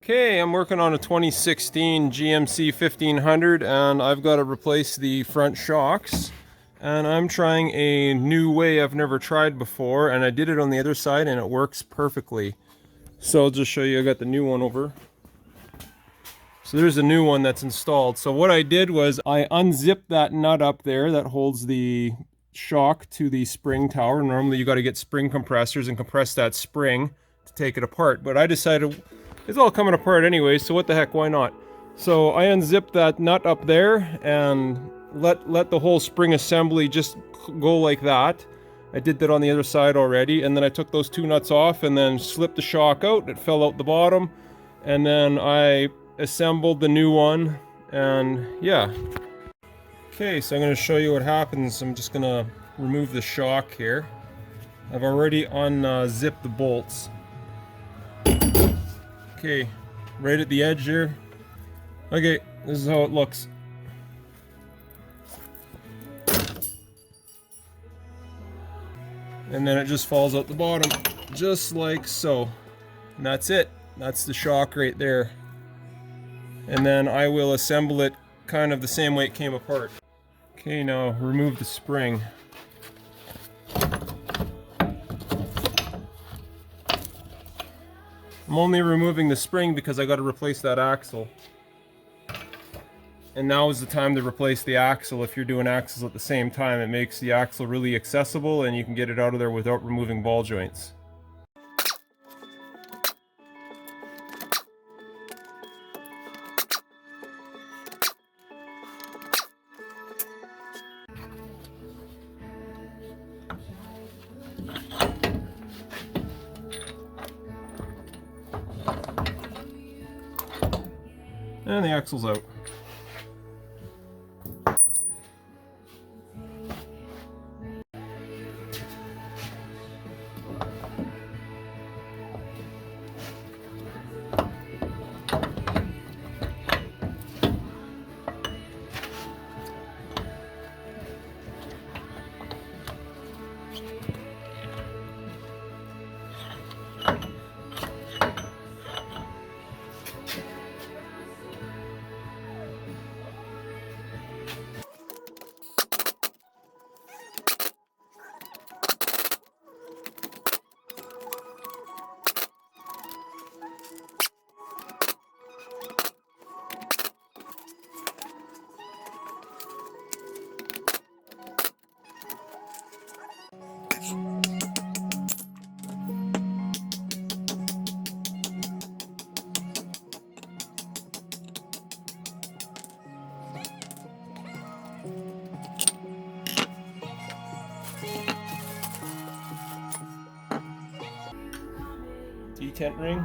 Okay, I'm working on a 2016 GMC 1500 and I've got to replace the front shocks. And I'm trying a new way I've never tried before, and I did it on the other side and it works perfectly. So I'll just show you. I got the new one over. So there's a new one that's installed. So what I did was I unzipped that nut up there that holds the shock to the spring tower. Normally you got to get spring compressors and compress that spring to take it apart, but I decided it's all coming apart anyway, so what the heck, why not? So I unzipped that nut up there and let the whole spring assembly just go like that. I did that on the other side already, and then I took those two nuts off and then slipped the shock out. It fell out the bottom, and then I assembled the new one, and yeah. Okay, so I'm going to show you what happens. I'm just going to remove the shock here. I've already unzipped the bolts. Okay, right at the edge here. Okay, this is how it looks. And then it just falls out the bottom, just like so. And that's it. That's the shock right there. And then I will assemble it kind of the same way it came apart. Okay, now remove the spring. I'm only removing the spring because I got to replace that axle. And now is the time to replace the axle. If you're doing axles at the same time, it makes the axle really accessible and you can get it out of there without removing ball joints. And the axle's out. Detent ring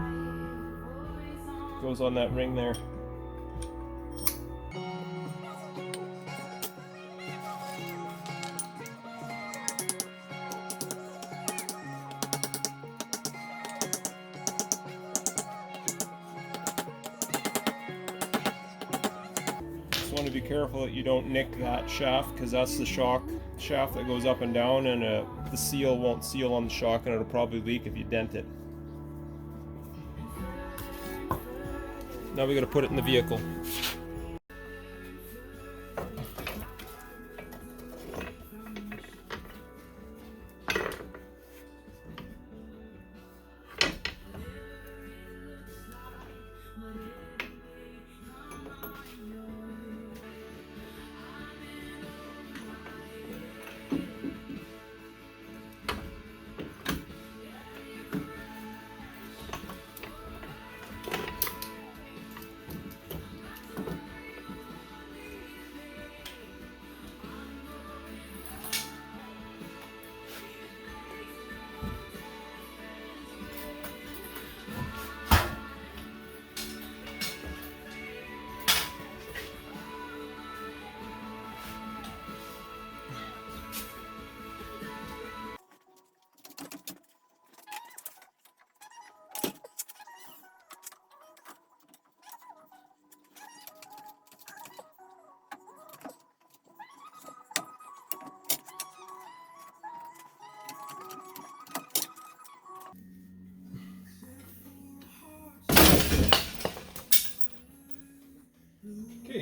goes on that ring there. Just want to be careful that you don't nick that shaft, because that's the shock shaft that goes up and down, and the seal won't seal on the shock and it'll probably leak if you dent it. Now we got to put it in the vehicle.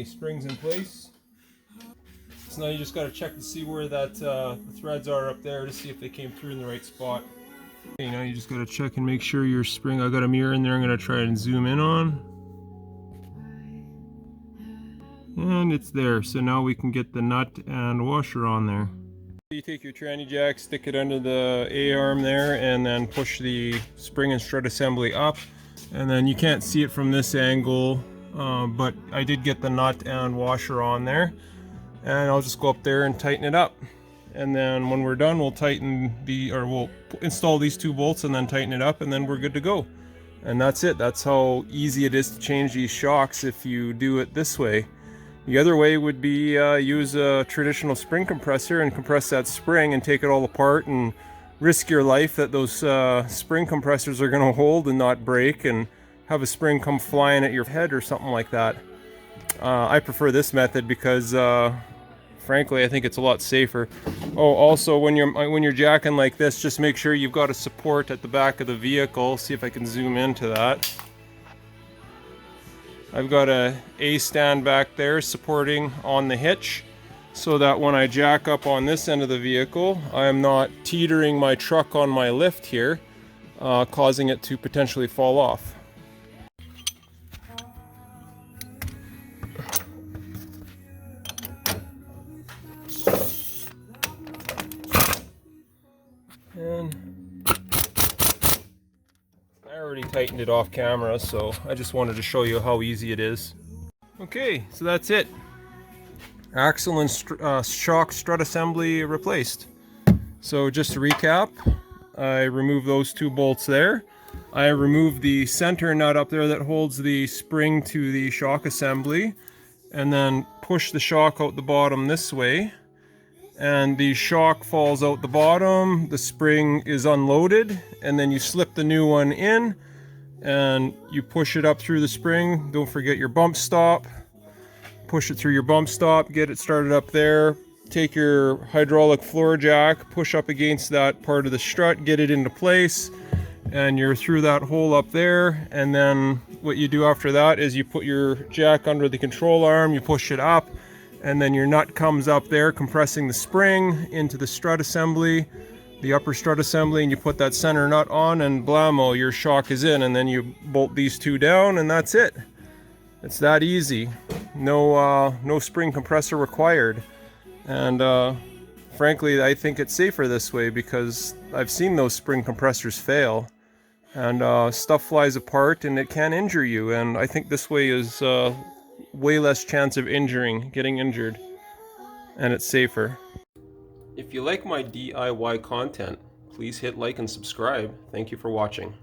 Okay, spring's in place. So now you just got to check to see where that the threads are up there to see if they came through in the right spot. Okay, now you just got to check and make sure your spring, I got a mirror in there I'm going to try and zoom in on. And it's there, so now we can get the nut and washer on there. You take your tranny jack, stick it under the A-arm there, and then push the spring and strut assembly up. And then you can't see it from this angle, but I did get the nut and washer on there. And I'll just go up there and tighten it up. And then when we're done, we'll we'll install these 2 bolts and then tighten it up, and then we're good to go. And that's it. That's how easy it is to change these shocks if you do it this way. The other way would be use a traditional spring compressor and compress that spring and take it all apart and risk your life that those spring compressors are going to hold and not break and have a spring come flying at your head or something like that. I prefer this method because frankly I think it's a lot safer. Oh, also when you're jacking like this, just make sure you've got a support at the back of the vehicle. See if I can zoom into that. I've got a stand back there supporting on the hitch so that when I jack up on this end of the vehicle, I am not teetering my truck on my lift here, causing it to potentially fall off. And I already tightened it off camera, so I just wanted to show you how easy it is. Okay, so that's it. Axle and shock strut assembly replaced. So just to recap, I removed those 2 bolts there. I removed the center nut up there that holds the spring to the shock assembly, and then push the shock out the bottom this way. And the shock falls out the bottom, the spring is unloaded, and then you slip the new one in and you push it up through the spring. Don't forget your bump stop. Push it through your bump stop, get it started up there. Take your hydraulic floor jack, push up against that part of the strut, get it into place, and you're through that hole up there. And then what you do after that is you put your jack under the control arm, you push it up, and then your nut comes up there, compressing the spring into the strut assembly, the upper strut assembly, and you put that center nut on, and blammo, your shock is in. And then you bolt these 2 down, and that's it. It's that easy. No spring compressor required. And frankly, I think it's safer this way because I've seen those spring compressors fail, and stuff flies apart and it can injure you. And I think this way is way less chance of getting injured, and it's safer. If you like my DIY content, please hit like and subscribe. Thank you for watching.